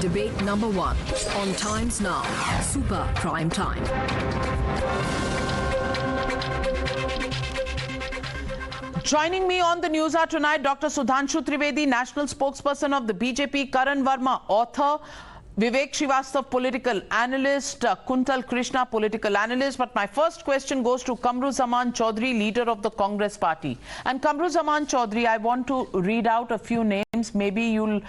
Debate number 1 on Times Now, Super Prime Time. Joining me on the news hour tonight, Dr. Sudhanshu Trivedi, national spokesperson of the BJP, Karan Verma, author, Vivek Srivastava, political analyst, Kuntal Krishna, political analyst. But my first question goes to Kamru Zaman Chaudhary, leader of the Congress party. And Kamru Zaman Chaudhary, I want to read out a few names. Maybe you'll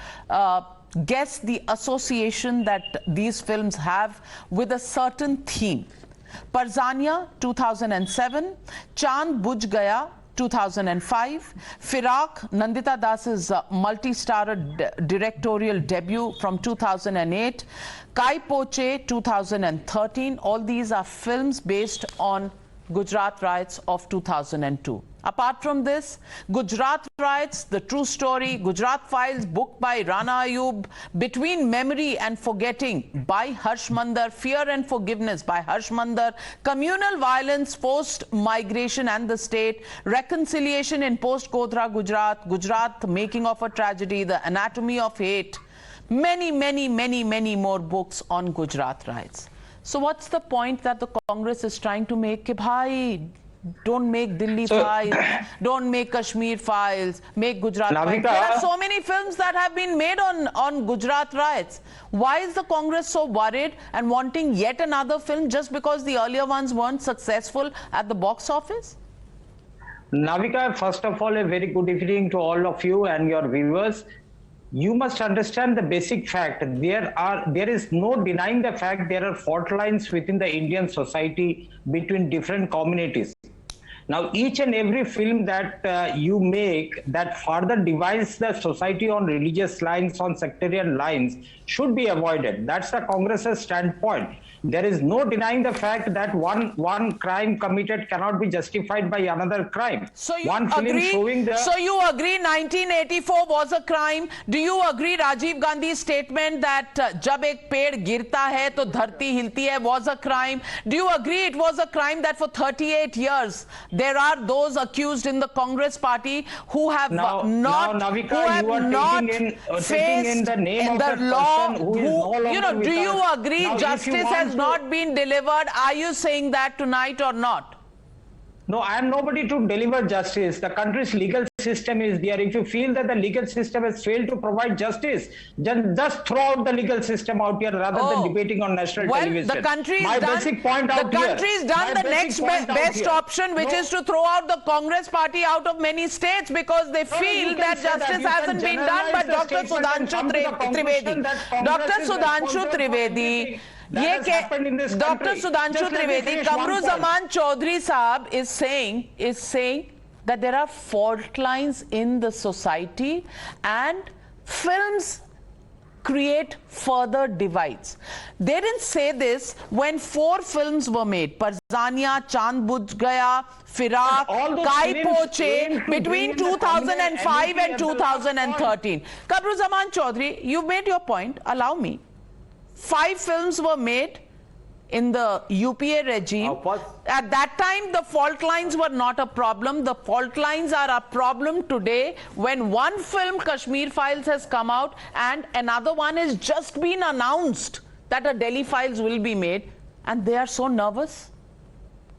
guess the association that these films have with a certain theme. Parzania, 2007. Chand Bujh Gaya, 2005. Firak, Nandita Das's multi-starrer directorial debut from 2008. Kai Poche, 2013. All these are films based on Gujarat riots of 2002. Apart from this, Gujarat riots, the true story, Gujarat Files, book by Rana Ayub, Between Memory and Forgetting by Harsh Mandar, Fear and Forgiveness by Harsh Mandar, Communal Violence, Forced Migration and the State, Reconciliation in Post-Godhra Gujarat, Gujarat, Making of a Tragedy, The Anatomy of Hate, many more books on Gujarat riots. So what's the point that the Congress is trying to make? Ki bhai, don't make Delhi files, don't make Kashmir files, make Gujarat files. There are so many films that have been made on Gujarat riots. Why is the Congress so worried and wanting yet another film just because the earlier ones weren't successful at the box office? Navika, first of all, a very good evening to all of you and your viewers. You must understand the basic fact. There is no denying the fact there are fault lines within the Indian society between different communities. Now, each and every film that you make that further divides the society on religious lines, on sectarian lines, should be avoided. That's the Congress's standpoint. There is no denying the fact that one crime committed cannot be justified by another crime. So you So you agree 1984 was a crime? Do you agree Rajiv Gandhi's statement that jab ek ped girta hai to dharti hilti hai was a crime? Do you agree it was a crime that for 38 years there are those accused in the Congress party who have not taking in the name of the law? Person who is no longer Do you agree justice has not been delivered? Are you saying that tonight or not? No, I am nobody to deliver justice. The country's legal system is there. If you feel that the legal system has failed to provide justice, then just throw out the legal system out here rather than debating on national television. The country is done the next best option, which is to throw out the Congress party out of many states because they feel that justice hasn't been done by Dr. Sudhanshu Trivedi. Dr. Sudhanshu Trivedi, Dr. Sudhanshu Trivedi, Kamru Zaman Chaudhary Saab is saying that there are fault lines in the society and films create further divides. They didn't say this when 4 films were made. Parzania, Chand Bujh Gaya, Firak, Kai Poche between 2005 and 2013. Kamru Zaman Chaudhary, you made your point. Allow me. 5 films were made in the UPA regime. At that time, the fault lines were not a problem. The fault lines are a problem today when one film, Kashmir Files, has come out and another one has just been announced that a Delhi Files will be made, and they are so nervous.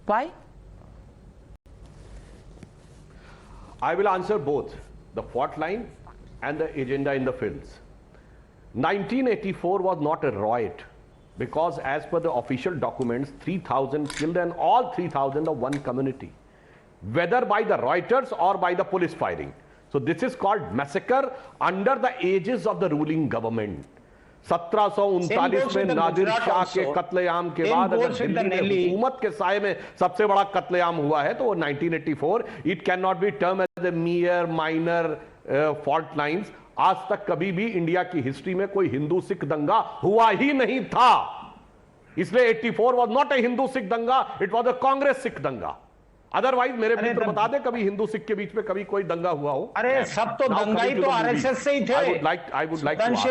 Why? I will answer both the fault line and the agenda in the films. 1984 was not a riot because as per the official documents, 3,000 killed and all 3,000 of one community, whether by the rioters or by the police firing. So this is called massacre under the aegis of the ruling government. 1739 में नादिर शाह के कत्लेआम के बाद अगर दिल्ली में हुकूमत के साए में सबसे बड़ा कत्लेआम हुआ है तो वो 1984, it cannot be termed as a mere minor fault lines. आज तक कभी भी इंडिया की हिस्ट्री में कोई हिंदू सिख दंगा हुआ ही नहीं था, इसलिए 84 was not a Hindu Sikh दंगा, it was a Congress Sikh दंगा. अदरवाइज मेरे मित्र बता दे कभी हिंदू सिख के बीच में कभी कोई दंगा हुआ हो? अरे सब तो दंगाई तो आरएसएस से ही थे। I would like to ask.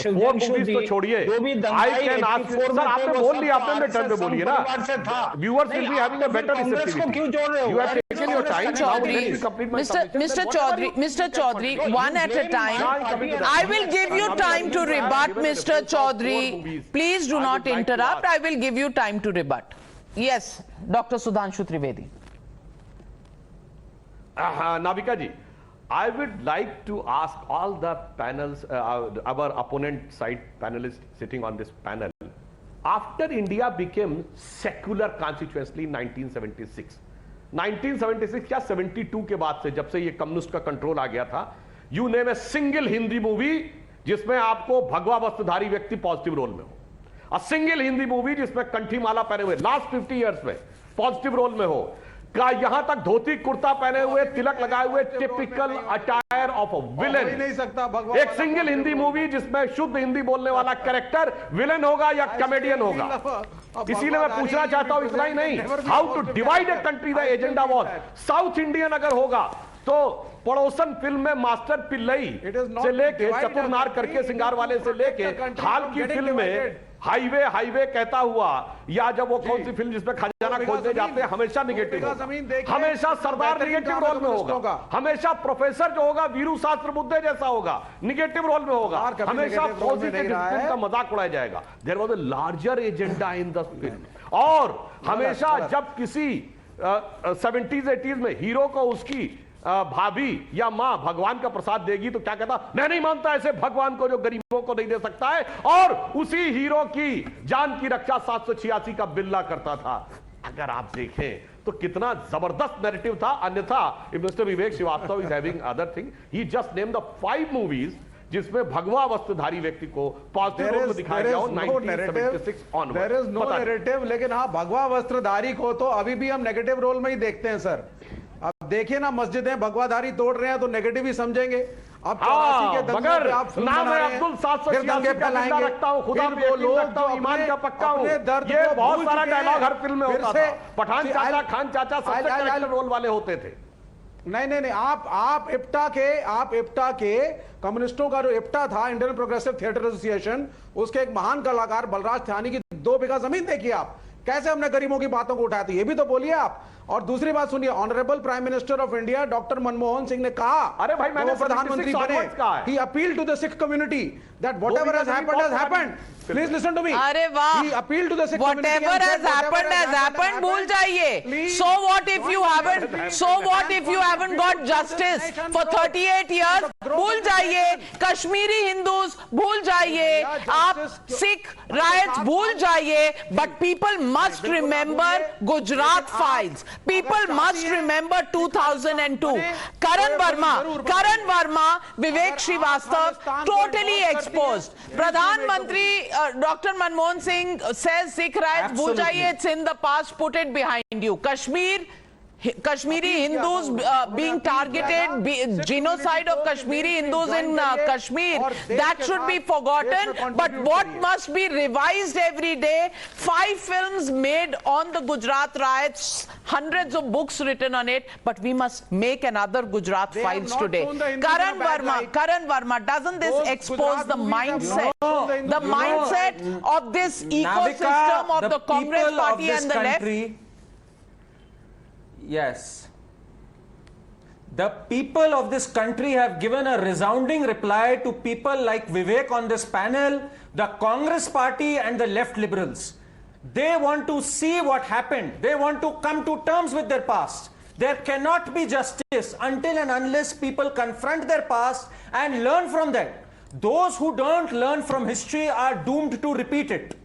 Four movies तो छोड़िए। जो भी I दंगाई can ask you, 84 sir में थे, आपने वो बोल सब लिया, तो आपने अपने टर्न पे RSS बोलिए ना। परिवार से था। Viewers will नहीं, be having a आप तो better कांग्रेस को receptivity. क्यों जोड़ रहे हो? You have taken your time. Mr. Now Chaudhary, let me complete my Mr. submission. Mr. Then whatever Chaudhary, you- Mr. Chaudhary, one at a time. I will give you time to rebut, Mr. Chaudhary. Please do not interrupt. I will give you time to rebut. Yes, Dr. Sudhanshu Trivedi. Navika ji, I would like to ask all the panels, our opponent side panelists sitting on this panel, after India became secular constitutionally in 1976, 1976 क्या 72 के बाद से, जब से ये communist का control आ गया था, you name a single Hindi movie जिसमें आपको भगवा वस्त्रधारी व्यक्ति पॉजिटिव रोल में हो, अ सिंगल हिंदी मूवी जिसमें कंठी माला पहने हुए लास्ट 50 इयर्स में पॉजिटिव रोल में हो, का यहां तक धोती कुर्ता पहने हुए तिलक लगाए हुए typical attire of a villain नहीं सकता भगवान। एक सिंगल हिंदी मूवी जिसमें शुद्ध हिंदी बोलने वाला कैरेक्टर विलेन होगा या कॉमेडियन होगा। इसीलिए मैं पूछना चाहता हूं, इतना ही नहीं, how to divide a country the agenda was South Indian अगर होगा तो पड़ोसन फिल्म में मास्टर पिल्लई से लेके चतुरनार करके सिंगार वाले से लेके हाल की फिल्म में हाईवे कहता हुआ, या जब वो कौन सी फिल्म जिसमें खजाना खोजने जाते हैं हमेशा निगेटिव होगा, हमेशा सरदार निगेटिव रोल में होगा, हमेशा प्रोफेसर जो होगा वीरू शास्त्र बुद्धे जैसा होगा निगेटिव रोल में होगा, हमेशा फौजी के डिसिप्लिन का मजाक उड़ाया जाएगा। There was a larger agenda in the film. और हमेशा जब किसी 70s 80s में हीरो को उसकी भाभी या मां भगवान का प्रसाद देगी तो क्या कहता, मैं नहीं मानता ऐसे भगवान को जो गरीबों को नहीं दे सकता है, और उसी हीरो की जान की रक्षा 786 का बिल्ला करता था। अगर आप देखें तो कितना जबरदस्त नैरेटिव था। अन्यथा Mr Vivek Srivastava is having other thing, he just name the 5 movies जिसमें भगवा वस्त्रधारी व्यक्ति को पॉजिटिव रोल में दिखाया गया हो 1976 onward. There is no narrative, लेकिन हाँ भगवा वस्त्रधारी को तो अभी भी हम नेगेटिव रोल में ही देखते हैं सर। अब देखिए ना, मस्जिदें भगवाधारी तोड़ रहे हैं तो नेगेटिव ही समझेंगे। अब 84 के दंगे पे आप फिल्म बना रहे हैं, फिर दंगे फैलाएंगे, रखता हूं, खुदा फिर पे वो यकीन लोग रखता हूं, ईमान का पक्का हूं, अपने दर्द ये को बहुत भूल सारा चुके हैं। डायलॉग हर फिल्म में फिर होता से था। पठान चाचा, खान चाचा सबसे कैरेक्टर रोल वाले होते थे। नहीं, आप इप्टा के कम्युनिस्टों का जो इप्टा था, इंडियन प्रोग्रेसिव थिएटर एसोसिएशन, उसके एक महान कलाकार बलराज ठानी की 2 बीघा जमीन देखिए आप, कैसे हमने गरीबों की बातों को उठाया था, ये भी तो बोलिए आप। और दूसरी बात सुनिए, honourable prime minister of India doctor Manmohan Singh ने कहा, अरे भाई मैंने प्रधानमंत्री बने, he appeal to the Sikh community that whatever has happened, please listen to me. अरे वाह, he appeal to the Sikh community, whatever has happened भूल जाइए। So what if you haven't got justice for 38 years? भूल जाइए। कश्मीरी हिंदूज भूल जाइए, आप Sikh rights भूल जाइए, but people must remember Gujarat files. People must remember 2002. Karan Verma, Vivek Srivastava, totally exposed. Pradhanmantri Dr. Manmohan Singh says Sikh riots bhul jaiye, it's in the past, put it behind you. Kashmiri Hindus being targeted, genocide of Kashmiri Hindus in Kashmir, that should be forgotten. But what must be revised every day? 5 films made on the Gujarat riots, hundreds of books written on it, but we must make another Gujarat files today. Karan Verma, doesn't this expose the mindset of this ecosystem of the Congress party and the left? Yes. The people of this country have given a resounding reply to people like Vivek on this panel, the Congress party and the left liberals. They want to see what happened. They want to come to terms with their past. There cannot be justice until and unless people confront their past and learn from that. Those who don't learn from history are doomed to repeat it.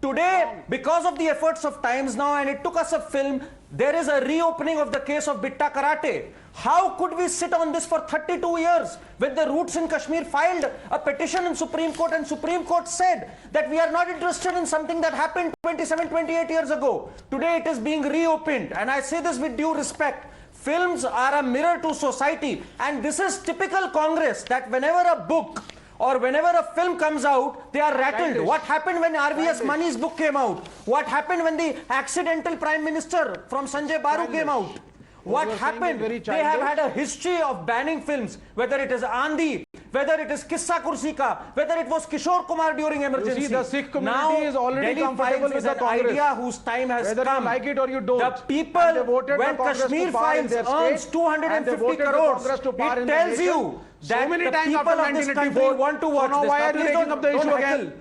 Today, because of the efforts of Times Now, and it took us a film, there is a reopening of the case of Bitta Karate. How could we sit on this for 32 years when the Roots in Kashmir filed a petition in Supreme Court, and Supreme Court said that we are not interested in something that happened 27, 28 years ago. Today it is being reopened, and I say this with due respect. Films are a mirror to society, and this is typical Congress, that whenever a book or whenever a film comes out, they are rattled. What happened when RVS Mani's book came out? What happened when the accidental Prime Minister from Sanjay Baru came out? What happened? They have had a history of banning films, whether it is Andhi, whether it is Kissa Kursi Ka, whether it was Kishore Kumar during emergency. You see, the Sikh community now, is already Delhi comfortable Files with is the an Congress. idea whose time has Whether come. you like it or you don't. The people, And they voted when the Congress Kashmir to power in Files their earns state, 250 and they voted the crores, Congress to power in it their tells nation. you So that many the times people after of this 1984, country want to watch so now this. why are you Please taking up the issue again?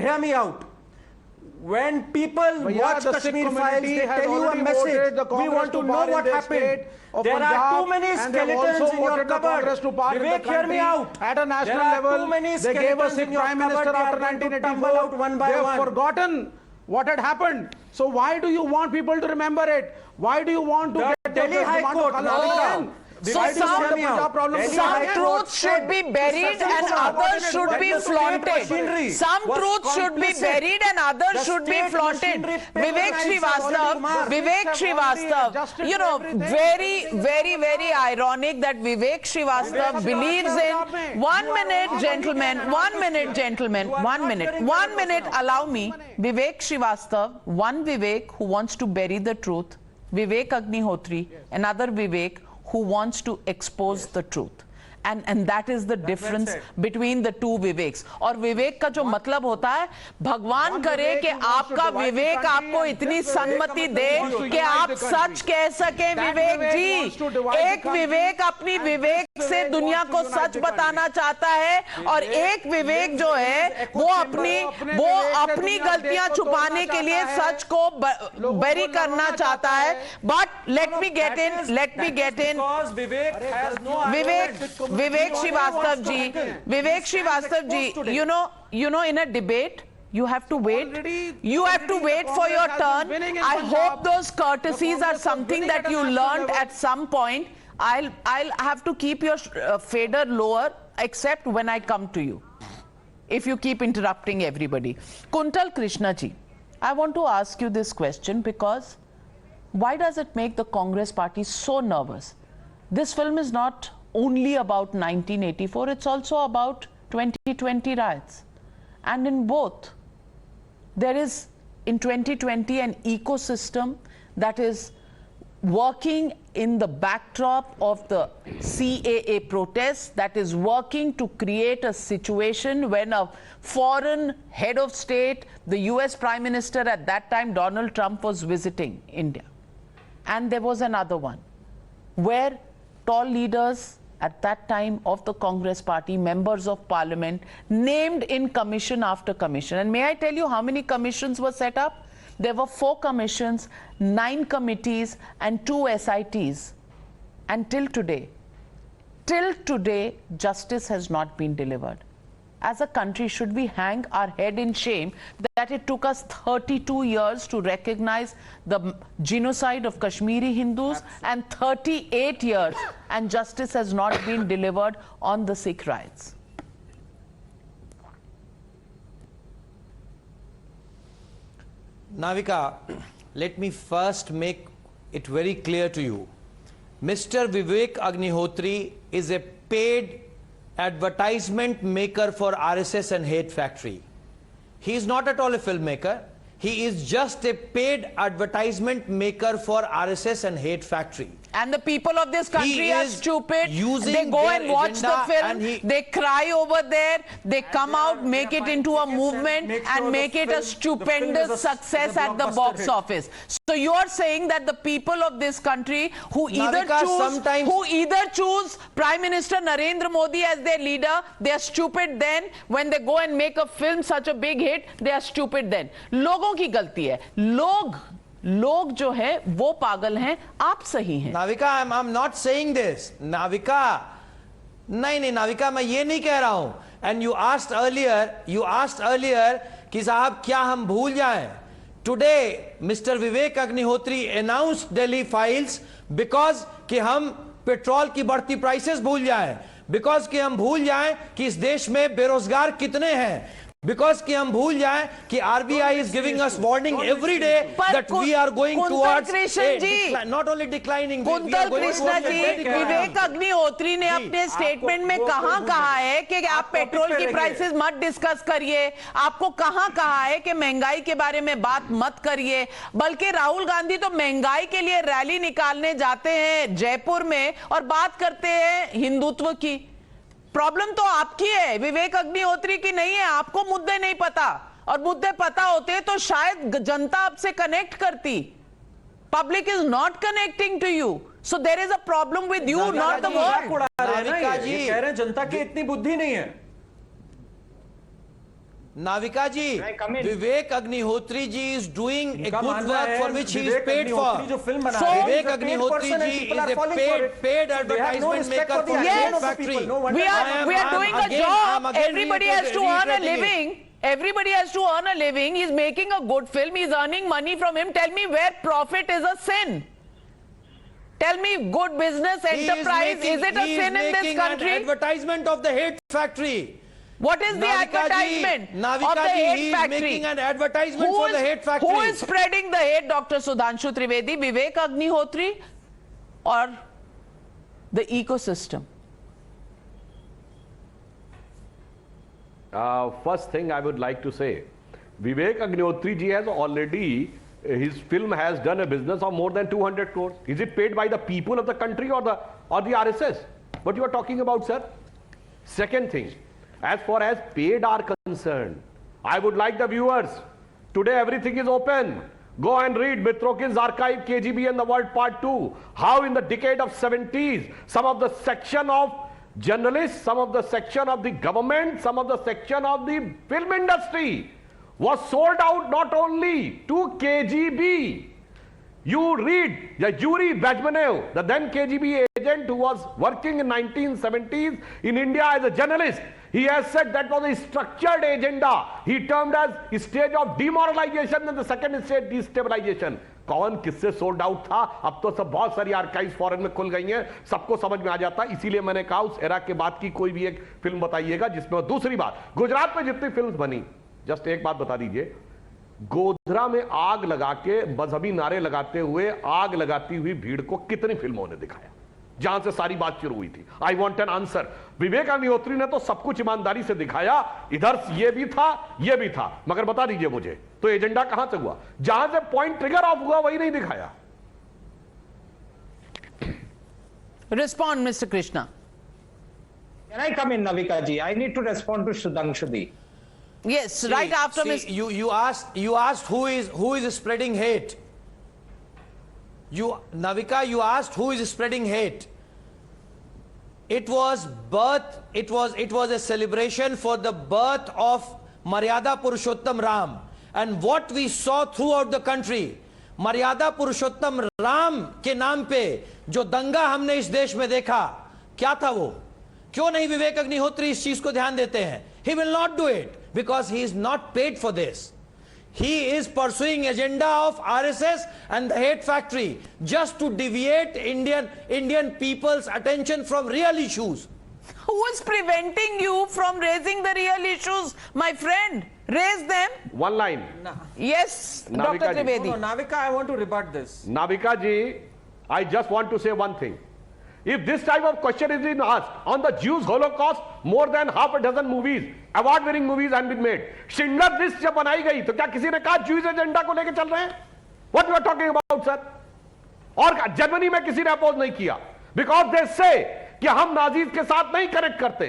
Hear me out. When people watch the Sikh Kashmir Files, community they has tell you a already message. voted the We Congress want to to know power in what their happened. state of There are Punjab, too many and they've skeletons also in your voted the Congress to cupboard. power in the Vivek, hear me country. out. At a national There are level, too many they gave us skeletons a in your prime minister cupboard. after They are going to tumble out 1984. one by They have one. forgotten what had happened. So why do you want people to remember it? Why do you want to The get Delhi the High demand Court, of Navika. again? So Why do you want the some- Punjab problem to Delhi solve Some High again? Court truths should be buried and others should be flaunted. Some truths should be buried and others should be flaunted. Vivek Srivastava, you know, very ironic that Vivek Srivastava believes in 1 minute, gentlemen, 1 minute, gentlemen, 1 minute, 1 minute, allow me. Vivek Srivastava, one Vivek who wants to bury the truth, Vivek Agnihotri, another Vivek who wants to expose the truth. And that is the difference between the two Viveks. और विवेक का जो मतलब होता है, भगवान करे कि आपका विवेक आपको इतनी सम्मति दे कि आप सच कह सकें विवेक जी। एक विवेक अपनी विवेक से दुनिया को सच बताना चाहता है और एक विवेक जो है वो अपनी गलतियां छुपाने के लिए सच को बरी करना चाहता है। But let me get in. Vivek Srivastava ji, you know, in a debate, you have to wait. You have to wait for your turn. I hope those courtesies are something that you learned at some point. I'll have to keep your fader lower, except when I come to you, if you keep interrupting everybody. Kuntal Krishna ji, I want to ask you this question because why does it make the Congress party so nervous? This film is not only about 1984, it's also about 2020 riots. And in both, there is in 2020 an ecosystem that is working in the backdrop of the CAA protests, that is working to create a situation when a foreign head of state, the US Prime Minister at that time, Donald Trump, was visiting India. And there was another one where tall leaders at that time of the Congress party, members of parliament, named in commission after commission. And may I tell you how many commissions were set up? There were 4 commissions, 9 committees, and 2 SITs. And till today, justice has not been delivered. As a country, should we hang our head in shame that it took us 32 years to recognize the genocide of Kashmiri Hindus and 38 years and justice has not been delivered on the Sikh riots? Navika, let me first make it very clear to you. Mr. Vivek Agnihotri is a paid advertisement maker for RSS and Hate Factory. He is not at all a filmmaker. He is just a paid advertisement maker for RSS and Hate Factory. And the people of this country are stupid. They go their and watch the agenda film, they cry over there, they come out, make it into a movement and make it a stupendous success at the box office. So you are saying that the people of this country who either choose Prime Minister Narendra Modi as their leader, they are stupid then. When they go and make a film such a big hit, they are stupid then. लोगों की गलती है. लोग जो है वो पागल हैं, आप सही हैं. Navika, I'm not saying this. Navika, नहीं नाविका, मैं ये नहीं कह रहा हूं. And you asked earlier कि साहब क्या हम भूल जाएं? Today, Mr. Vivek Agnihotri announced Delhi Files because कि हम पेट्रोल की बढ़ती प्राइसेस भूल जाएं, because कि हम भूल जाएं कि इस देश में बेरोजगार कितने हैं. Because कि हम भूल जाएं कि RBI is giving us warning every day that we are going towards not only declining, we are quintal going Krishna towards जी, विवेक अग्निहोत्री ने अपने स्टेटमेंट में कहां कहा है कि आप पेट्रोल की प्राइसेस मत डिस्कस करिए, आपको कहां कहा है कि महंगाई के बारे में बात मत करिए, बल्कि राहुल गांधी तो महंगाई के लिए रैली निकालने जाते हैं जयपुर में और बात करते हैं हिंदुत्व की। प्रॉब्लम तो आपकी है, विवेक अग्निहोत्री की नहीं है। आपको मुद्दे नहीं पता, और मुद्दे पता होते तो शायद जनता आपसे कनेक्ट करती। Public is not connecting to you, so there is a problem with you, not the world. Navika ji कह रहे हैं जनता की इतनी बुद्धि नहीं है। Navika ji, Vivek Agnihotri ji is doing a good work for which he is paid for. जो फिल्म बना है, विवेक Agnihotri ji is a paid advertisement maker for Yes, the factory. We are doing a job. Everybody has to earn a living. Everybody has to earn a living. He's making a good film. He's earning money from him. Tell me where profit is a sin. Tell me, good business enterprise, is it a sin in this country? An advertisement of the hate factory. What is the advertisement of the hate factory? Making an advertisement for the hate factory. Who is spreading the hate, Dr. Sudhanshu Trivedi? Vivek Agnihotri or the ecosystem? First thing I would like to say, Vivek Agnihotri ji has already, his film has done a business of more than 200 crores. Is it paid by the people of the country or the RSS? What you are talking about, sir? Second thing, as far as paid are concerned, I would like the viewers, today everything is open. Go and read Mitrokin's archive, KGB and the World Part 2. How in the decade of 70s, some of the section of journalists, some of the section of the government, some of the section of the film industry was sold out not only to KGB. You read Yuri Bezmenev, the then KGB agent who was working in 1970s in India as a journalist. He has said that was a structured agenda. He termed as stage of demoralization and the second stage destabilization. कौन किससे sold out था? अब तो सब बहुत सारी archives foreign में खुल गई हैं, सबको समझ में आ जाता है। इसीलिए मैंने कहा उस एरा के बाद की कोई भी एक फिल्म बताइएगा जिसमें। दूसरी बात, गुजरात में जितनी फिल्म्स बनी, जस्ट एक बात बता दीजिए, गोधरा में आग लगा के मजहबी नारे लगाते हुए आग लगाती हुई भीड़ को कितनी फिल्मों ने दिखाया, जहां से सारी बात शुरू हुई थी? I want an answer. Vivek Agnihotri ने तो सब कुछ ईमानदारी से दिखाया, इधर ये भी था ये भी था, मगर बता दीजिए मुझे तो एजेंडा कहां से हुआ? जहां से पॉइंट ट्रिगर ऑफ हुआ वही नहीं दिखाया। Respond, Mr. Krishna. Can I come in, Navika ji? I need to respond to Sudhanshu ji. Yes, right after Mr. You asked who is spreading hate. Navika, you asked who is spreading hate. It was a celebration for the birth of Maryada Purushottam Ram, and what we saw throughout the country, Maryada Purushottam Ram के नाम पे जो दंगा हमने इस देश में देखा, क्या था वो? क्यों नहीं विवेक अग्निहोत्री इस चीज को ध्यान देते हैं? He will not do it because he is not paid for this. He is pursuing agenda of RSS and the hate factory just to deviate Indian people's attention from real issues. Who is preventing you from raising the real issues, my friend? Raise them. One line. Yes, Navika Dr. ji. Trivedi. No, Navika, I want to rebut this. Navika ji, I just want to say one thing. If this type of question is being asked on the Jews Holocaust, more than half a dozen movies, award-winning movies have been made. Schindler List जब बनाई गई तो क्या किसी ने कहा Jewish agenda को लेकर चल रहे हैं? What you are talking about, sir? और जर्मनी में किसी ने अपोज नहीं किया, because they say कि हम नाजीज के साथ नहीं कनेक्ट करते।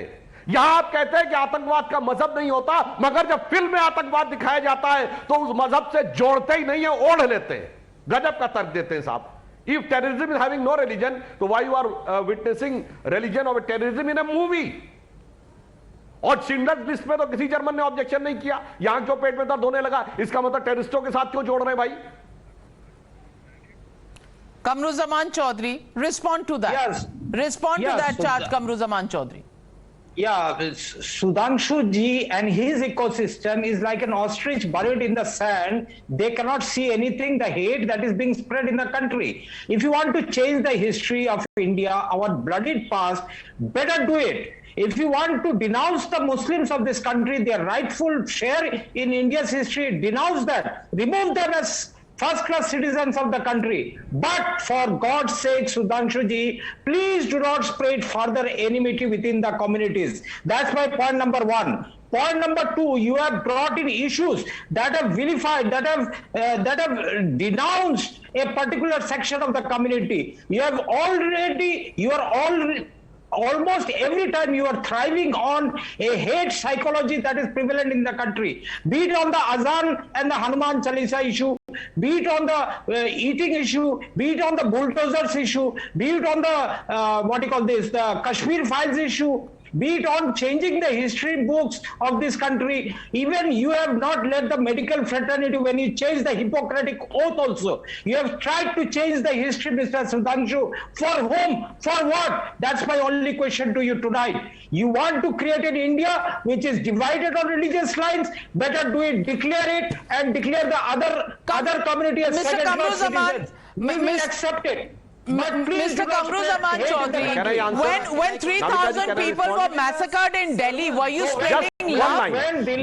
यहां आप कहते हैं कि आतंकवाद का मजहब नहीं होता, मगर जब फिल्म में आतंकवाद दिखाया जाता है तो उस मजहब से जोड़ते ही नहीं है, ओढ़ लेते हैं। गजब का तर्क देते हैं साहब। If terrorism is having no religion, so why you are witnessing religion of terrorism in a movie? और शिंडलर्स लिस्ट में तो किसी जर्मन ने ऑब्जेक्शन नहीं किया। यहां क्यों पेट में दर्द होने लगा? इसका मतलब टेररिस्टों के साथ क्यों जोड़ रहे हैं भाई? Kamruzaman Chaudhary, respond to that. Yes. Respond to that charge, Kamruzaman Chaudhary. Yeah, Sudhanshu ji and his ecosystem is like an ostrich buried in the sand. They cannot see anything, the hate that is being spread in the country. If you want to change the history of India, our bloodied past, better do it. If you want to denounce the Muslims of this country, their rightful share in India's history, denounce that. Remove them as first-class citizens of the country. But for God's sake, Sudhanshu ji, please do not spread further enmity within the communities. That's my point number one. Point number two, you have brought in issues that have vilified, that have denounced a particular section of the community. Almost every time you are thriving on a hate psychology that is prevalent in the country, be it on the Azan and the Hanuman Chalisa issue, be it on the eating issue, be it on the bulldozers issue, be it on the the Kashmir files issue, be it on changing the history books of this country. Even you have not led the medical fraternity when you changed the Hippocratic Oath also. You have tried to change the history, Mr. Sudhanshu. For whom? For what? That's my only question to you tonight. You want to create an India which is divided on religious lines? Better do it, declare it, and declare the other community as second-class citizens. We will accept it. Mr. Kamruzaman Chaudhary, when 3,000 people were massacred in Delhi, were you spreading love? When the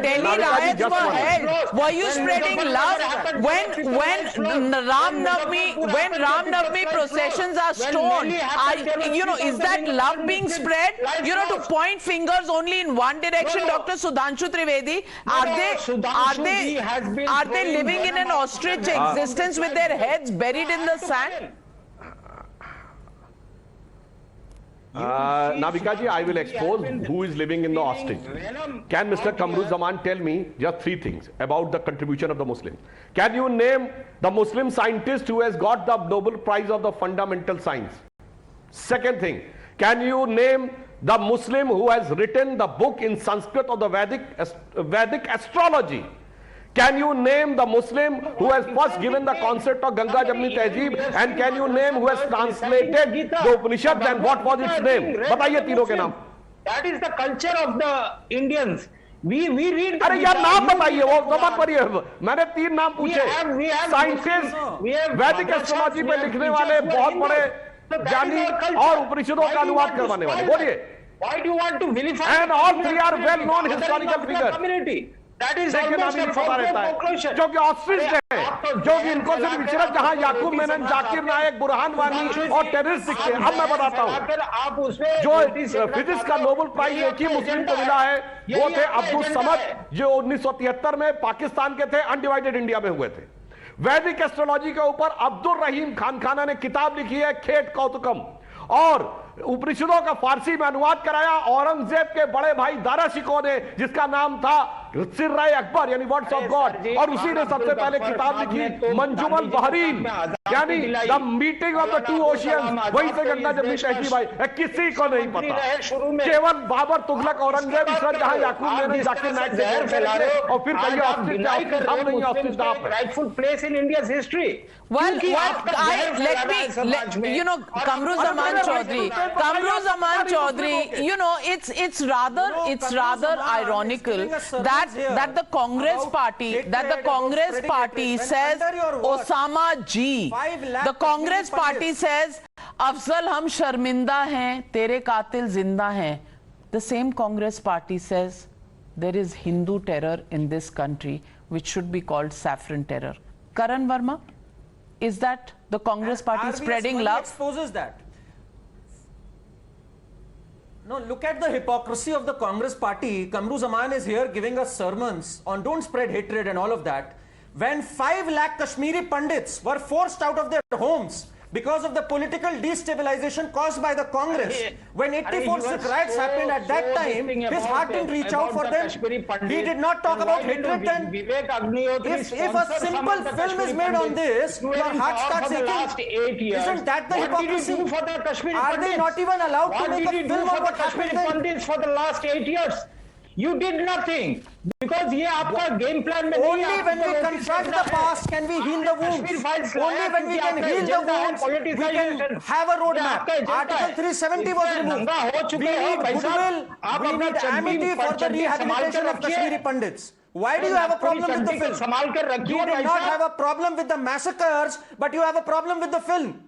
Delhi riots were held, were you spreading love? When Ram Navami processions are stoned, is that love being spread? To point fingers only in one direction, Dr. Sudhanshu Trivedi, are they living in an ostrich existence with their heads buried in the sand? Navika ji, I will expose who is living in the ostrich. Can Mr. Kamruzaman tell me just three things about the contribution of the Muslims? Can you name the Muslim scientist who has got the Nobel Prize of the fundamental science? Second thing, can you name the Muslim who has written the book in Sanskrit of the Vedic astrology? Can you name the Muslim who has first given the concept of Ganga Jamni Tehzeeb? And can you name who has translated the Upanishads and what was its name? Bataiye तीनों के नाम. That is the culture of the Indians. We read. अरे यार नाम बताइए वो तो मत करिए. मैंने तीन नाम पूछे. Scientists, वैदिक एस्ट्रोलॉजी पे लिखने वाले बहुत बड़े ज्ञानी और उपनिषदों का अनुवाद करवाने वाले. बोलिए. Why do you want to vilify? And all three are well-known historical figures. That is almost a conclusion. जो कि ऑस्ट्रिच है, जो कि इनको सिर्फ विचरत जहां याकूब मेनन, जाकिर नायक, बुरहान वानी और टेररिस्ट दिखते हैं. अब मैं बताता हूं जो फिजिक्स का नोबेल प्राइज एक ही मुस्लिम को मिला है, वो थे अब्दुल समद, जो 1973 में पाकिस्तान के थे, अनडिवाइडेड इंडिया में हुए थे. वैदिक एस्ट्रोलॉजी के ऊपर अब्दुल रहीम खानखाना ने किताब लिखी है खेट कौतुकम, और उपनिषदों का फारसी में अनुवाद कराया औरंगजेब के बड़े भाई दारा शिकोह ने, जिसका नाम था सिर्राए अकबर यानी वर्ड्स ऑफ गॉड, और उसी ने सबसे पहले किताब लिखी मंजुमल बहरीन यानी the meeting of the two oceans. वहीं से गंगा जमनी तहजीब आई. किसी को नहीं पता, केवल बाबर, तुगलक, औरंगजेब, इसरा जहां याकूब मेनन, जाकिर नायक और फिर कहिए ostrich rightful place in India's history. Well, let me, Kamruzaman Chaudhary, it's rather ironical that the Congress party says Osama G. The Congress party says Afzal hum sharminda hain, tere qatil zinda hain. The same Congress party says there is Hindu terror in this country which should be called saffron terror. Karan Verma, is that the Congress party spreading love? Exposes that. No, look at the hypocrisy of the Congress party. Kamruzaman is here giving us sermons on don't spread hatred and all of that. When 5 lakh Kashmiri Pandits were forced out of their homes because of the political destabilization caused by the Congress, when 84 Sikh riots happened at that time, his heart didn't reach out for them. He did not talk about hatred then. If a simple film is made on this, your heart starts aching. Isn't that the hypocrisy? Are they not even allowed to make a film of what happened then? For the last 8 years? You did nothing because ये आपका game plan में नहीं. Only when we confront the past can we heal the wounds. Only when we can heal the wounds, we can have a roadmap. Article 370 was removed. We need goodwill. We need amity for the rehabilitation of Kashmiri Pandits. Why do you have a problem with the film? You do not have a problem with the massacres, but you have a problem with the film.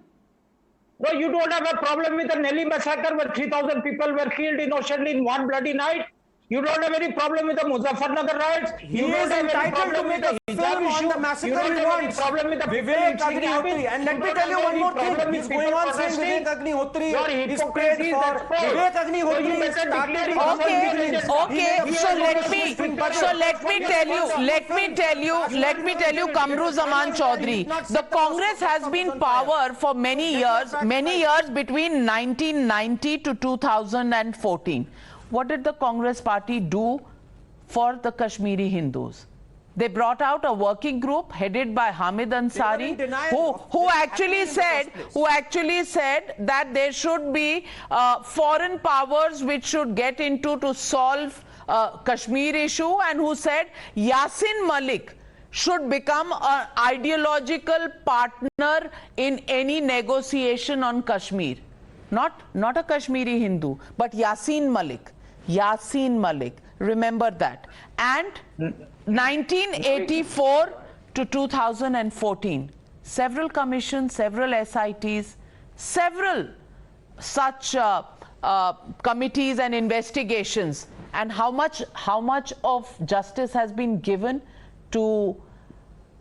No, you don't have a problem with the Nelly massacre where 3,000 people were killed innocently in one bloody night. You don't have any problem with the Muzaffarnagar riots. You don't is have any entitled problem to make with a the film hijab on issue. the massacre You don't he have any wants. problem with the Vivek people eating Agnihotri. rabbit. And let You me don't tell you have one any more thing. problem with He's people going on saying protesting. Vivek Agnihotri Your is hypocrisy paid is for. exposed. Vivek So you Agnihotri better is started declare his own business. Okay, so let me tell you, Kamru Zaman Chaudhary, the Congress has been power for many years between 1990 to 2014. What did the Congress party do for the Kashmiri Hindus? They brought out a working group headed by Hamid Ansari, who actually said that there should be foreign powers which should get into to solve Kashmir issue, and who said Yasin Malik should become an ideological partner in any negotiation on Kashmir. Not a Kashmiri Hindu, but Yasin Malik. Remember that. And 1984 to 2014, several commissions, several SITs, several such committees and investigations. And how much of justice has been given to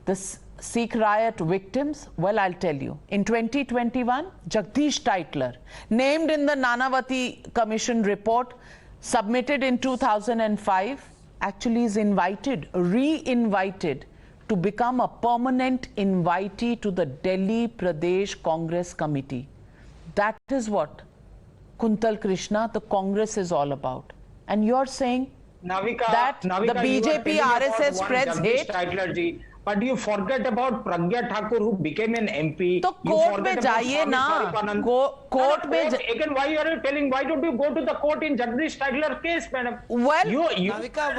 the Sikh riot victims? Well, I'll tell you. In 2021, Jagdish Tytler, named in the Nanavati Commission report, submitted in 2005, actually is re-invited to become a permanent invitee to the Delhi Pradesh Congress Committee. That is what Kuntal Krishna, the Congress, is all about. And you're saying that the BJP, RSS spreads hate? But you forget about Pragya Thakur, who became an MP. तो court में जाइए ना, court में again, why are you telling? Why don't you go to the court in Jagdish Tytler case, madam? Well, Navika,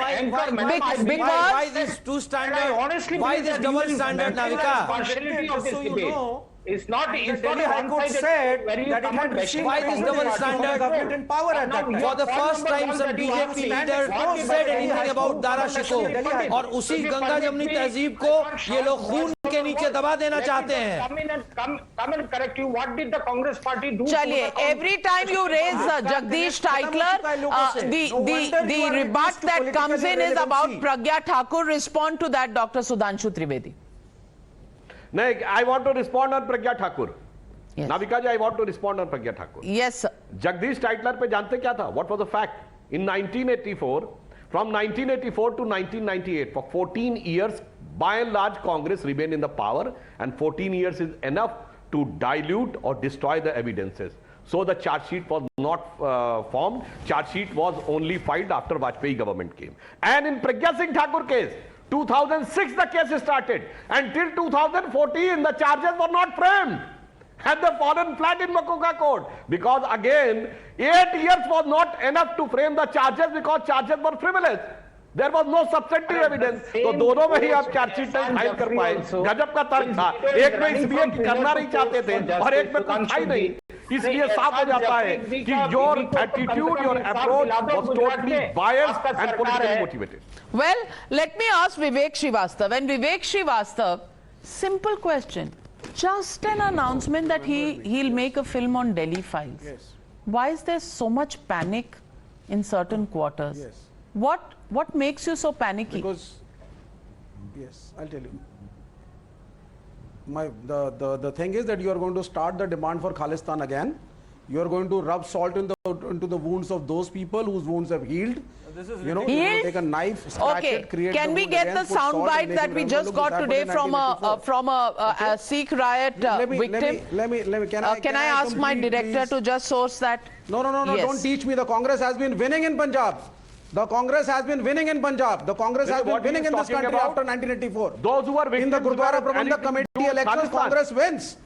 because why this two standard? Honestly, Why this double standard, Navika? Partiality of this debate. It's not Delhi High Court said that it had received Why this double standard? government in power at that time. For the first time, some BJP leader said anything about Dara Shikoh, और उसी गंगा जमनी तहजीब को ये लोग खून के नीचे दबा देना चाहते हैं. Come and correct you. What did the Congress party do? Chaliye, every time you raise Jagdish Tytler, the rebut that comes in is about Pragya Thakur. Respond to that, Dr. Sudhanshu Trivedi. No, I want to respond on Pragya Thakur. Yes. Navika ji, I want to respond on Pragya Thakur. Yes, sir. Jagdish Tytler पे जानते क्या था? What was the fact? In 1984, from 1984 to 1998, for 14 years, by and large, Congress remained in the power, and 14 years is enough to dilute or destroy the evidences. So the charge sheet was not formed. Charge sheet was only filed after Vajpayee government came. And in Pragya Singh Thakur case, 2006 the case started. Until 2014 the charges were not framed. And the fallen flat in Makoka court. Because again, 8 years was not enough to frame the charges because charges were frivolous. There was no substantive evidence. तो दोनों में ही आप chargesheet नहीं file कर पाए. गजब का तर्क था. एक में इसलिए करना नहीं चाहते थे और एक में कुछ था ही नहीं. इसलिए साफ हो जाता है कि your attitude, your approach was totally biased and politically motivated. Well, let me ask Vivek Srivastava. And Vivek Srivastava, simple question. Just an announcement that he'll make a film on Delhi Files. Yes. Why is there so much panic in certain quarters? Yes. What makes you so panicky? Because, yes, I'll tell you. The thing is that you are going to start the demand for Khalistan again. You are going to rub salt into the wounds of those people whose wounds have healed. This is you know, Healed? you're going to take a knife, scratch Okay, it, create can the we wound get again, the put salt sound and bite make that it we remember, just look, got this today happened in from 1984. a Sikh riot victim? Let me, Can I ask my complete, director please? to just source that? No, Yes. don't teach me. The Congress has been winning in Punjab. The Congress has been winning in Punjab. The Congress has been What he winning is in this talking country about? after 1984. Those who are in the victims Gurdwara were Prabandhak anything to Committee do with elections, Khalistan. Congress wins.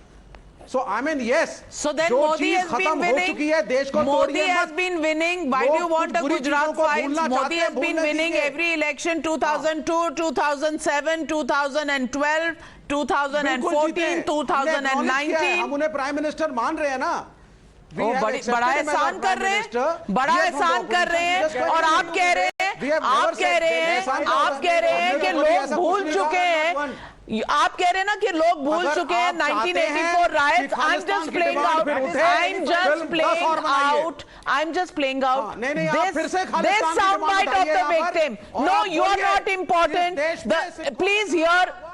So I mean, yes. So then जो Modi चीज has been खत्म हो चुकी है, देश को winning. Modi तोड़िए has मत. been winning. Why do you लोग want a कुछ बुरी Gujarat चीजों को files? भूलना Modi चाहते has हैं, been भूलने winning दीजिए. every election 2002, 2007, 2012, 2014, 2019. हम उन्हें प्राइम मिनिस्टर मान रहे हैं ना. बड़ा एहसान कर रहे हैं, बड़ा एहसान कर रहे हैं, और आप कह रहे हैं कि लोग भूल चुके हैं. आप कह रहे हैं ना कि लोग भूल अगर चुके हैं आप चाहते 1984 riots. कि I'm just खालिस्तान की playing डिमांड out. फिर उठे, I'm just फिल्म 10 playing और बनाइए। out. I'm just playing out. नहीं, नहीं, आप फिर से this खालिस्तान की soundbite डिमांड of the बताइए यहाँ पर, victim. और No, आप you are बोलिए, not important. इस देश में सिर्फ-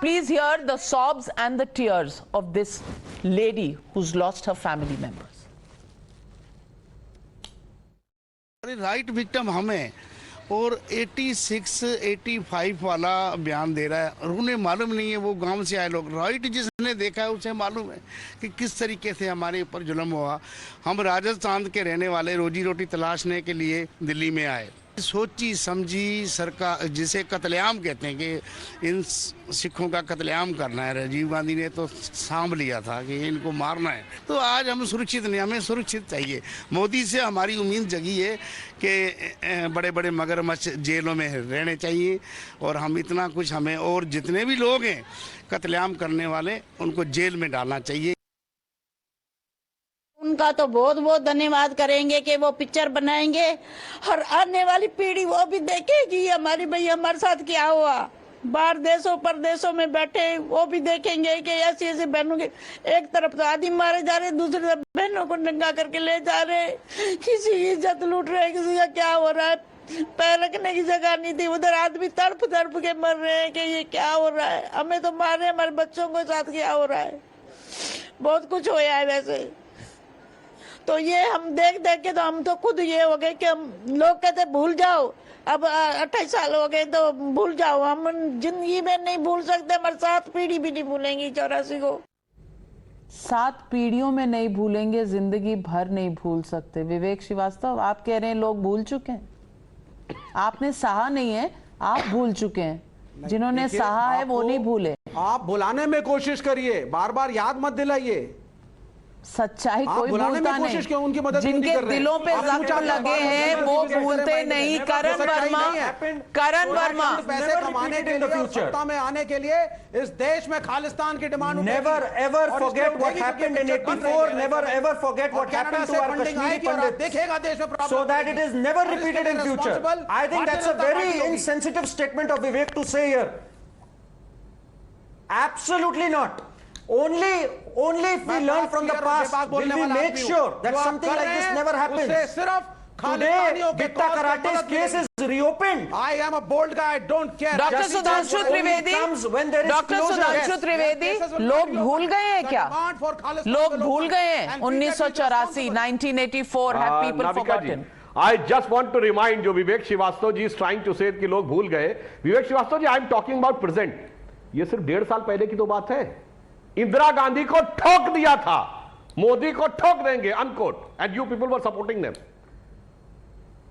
Please hear the sobs and the tears of this lady who's lost her family members. Right victim हमें और 86, 85 वाला बयान दे रहा है और उन्हें मालूम नहीं है, वो गांव से आए लोग। राइट जिसने देखा है उसे मालूम है कि किस तरीके से हमारे ऊपर जुल्म हुआ। हम राजस्थान के रहने वाले रोजी रोटी तलाशने के लिए दिल्ली में आए। सोची समझी सरकार, जिसे कत्लेआम कहते हैं कि इन सिखों का कत्लेआम करना है, राजीव गांधी ने तो सांभ लिया था कि इनको मारना है। तो आज हम सुरक्षित नहीं, हमें सुरक्षित चाहिए। मोदी से हमारी उम्मीद जगी है कि बड़े बड़े मगरमच्छ जेलों में रहने चाहिए और हम इतना कुछ हमें, और जितने भी लोग हैं कत्लेआम करने वाले, उनको जेल में डालना चाहिए। उनका तो बहुत बहुत धन्यवाद करेंगे कि वो पिक्चर बनाएंगे और आने वाली पीढ़ी वो भी देखेगी हमारी भाई हमारे साथ क्या हुआ। बाहर देशों परदेशों में बैठे वो भी देखेंगे कि ऐसी ऐसी बहनों के एक तरफ तो आदमी मारे जा रहे, दूसरी तरफ बहनों को नंगा करके ले जा रहे, किसी की इज्जत लूट रहे, किसी का क्या हो रहा है, पैर रखने की जगह नहीं थी, उधर आदमी तड़प तड़प के मर रहे हैं कि ये क्या हो रहा है। हमें तो मार रहे, हमारे बच्चों के साथ क्या हो रहा है। बहुत कुछ होया है वैसे तो ये हम देख देख के तो हम तो खुद ये हो गए कि हम लोग कहते भूल जाओ, अब 28 साल हो गए तो भूल जाओ। हम जिंदगी में नहीं भूल सकते, हमारे 7 पीढ़ी भी नहीं भूलेंगी 84 को। 7 पीढ़ियों में नहीं भूलेंगे, जिंदगी भर नहीं भूल सकते। विवेक श्रीवास्तव, आप कह रहे हैं लोग भूल चुके हैं, आपने सहा नहीं है, आप भूल चुके हैं। जिन्होंने सहा है वो नहीं भूले। आप भुलाने में कोशिश करिए, बार बार याद मत दिलाइए। सच्चाई आप कोई भुलाने में भूलता कोशिश नहीं, क्यों उनकी मदद क्यों नहीं जिनके कर रहे? दिलों पे आप जख्म पूछा लगे क्या हैं बात वो है? भूलते नहीं। करण वर्मा, करण वर्मा, पैसे कमाने के लिए और सत्ता में आने के लिए इस देश में खालिस्तान की demand Never ever forget what happened in 84. Never ever forget what happened to our Kashmiri Pandits, so that it is never repeated in future. I think that's a very insensitive statement of Vivek to say here. Absolutely not. Only if we learn from the past will we make sure that something like this never happens. Today, Gitta Karate's case is reopened. I am a bold guy, I don't care. Doctor Justice Sudhanshu only Trivedi, comes when there is doctor closure. Sudhanshu Trivedi, लोग भूल गए हैं क्या? लोग भूल गए हैं 1984, 1984 have people Navika forgotten? ji, I just want to remind you, Vivek Srivastava ji is trying to say कि लोग भूल गए। Vivek Srivastava ji, I am talking about present. ये सिर्फ 1.5 साल पहले की तो बात है। इंदिरा गांधी को ठोक दिया था, मोदी को ठोक देंगे, unquote, and you people were supporting them.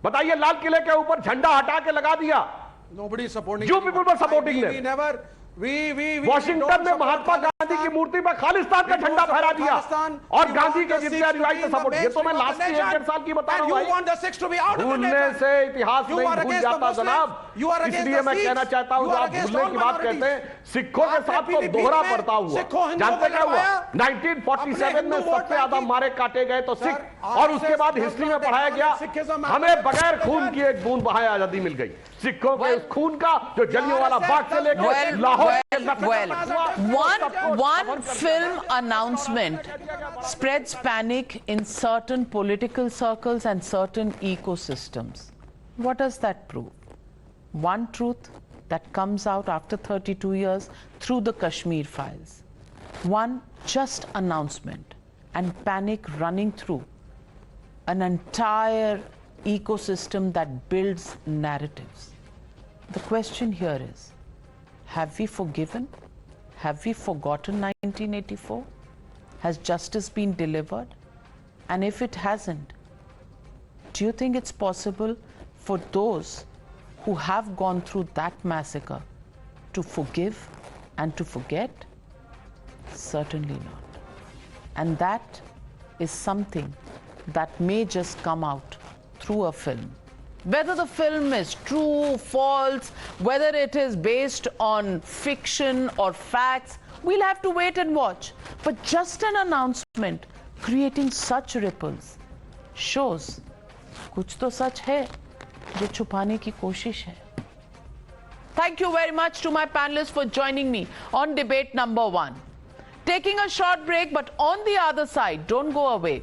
बताइए, लाल किले के ऊपर झंडा हटा के लगा दिया। Nobody is supporting. You people were supporting them. We never. Washington में महात्मा गांधी की मूर्ति पर खालिस्तान का झंडा फहरा दिया और गांधी के जितने अनुयायी थे सपोर्ट। ये तो मैं लास्ट के 1.5 साल की बता रहा हूं। भूलने से इतिहास नहीं भूल जाता जनाब, इसलिए मैं कहना चाहता हूं, जो आप भूलने की बात कहते हैं, सिखों के साथ तो दोहरा पड़ता हुआ। जानते क्या हुआ? 1947 में सबसे ज्यादा मारे काटे गए तो सिख, और उसके बाद हिस्ट्री में पढ़ाया गया हमें बगैर खून की एक बूंद बहाए आजादी मिल गई। सिखों के खून का जो जलियांवाला बाग से लेकर Lahore, one film announcement spreads panic in certain political circles and certain ecosystems. What does that prove? One truth that comes out after 32 years through the Kashmir files. One just announcement and panic running through an entire ecosystem that builds narratives. The question here is, have we forgiven? Have we forgotten 1984? Has justice been delivered? And if it hasn't, do you think it's possible for those who have gone through that massacre to forgive and to forget? Certainly not. And that is something that may just come out through a film. Whether the film is true, false, whether it is based on fiction or facts, we'll have to wait and watch. But just an announcement creating such ripples shows कुछ तो सच है जो छुपाने की कोशिश है। Thank you very much to my panelists for joining me on debate number 1. Taking a short break, but on the other side, don't go away.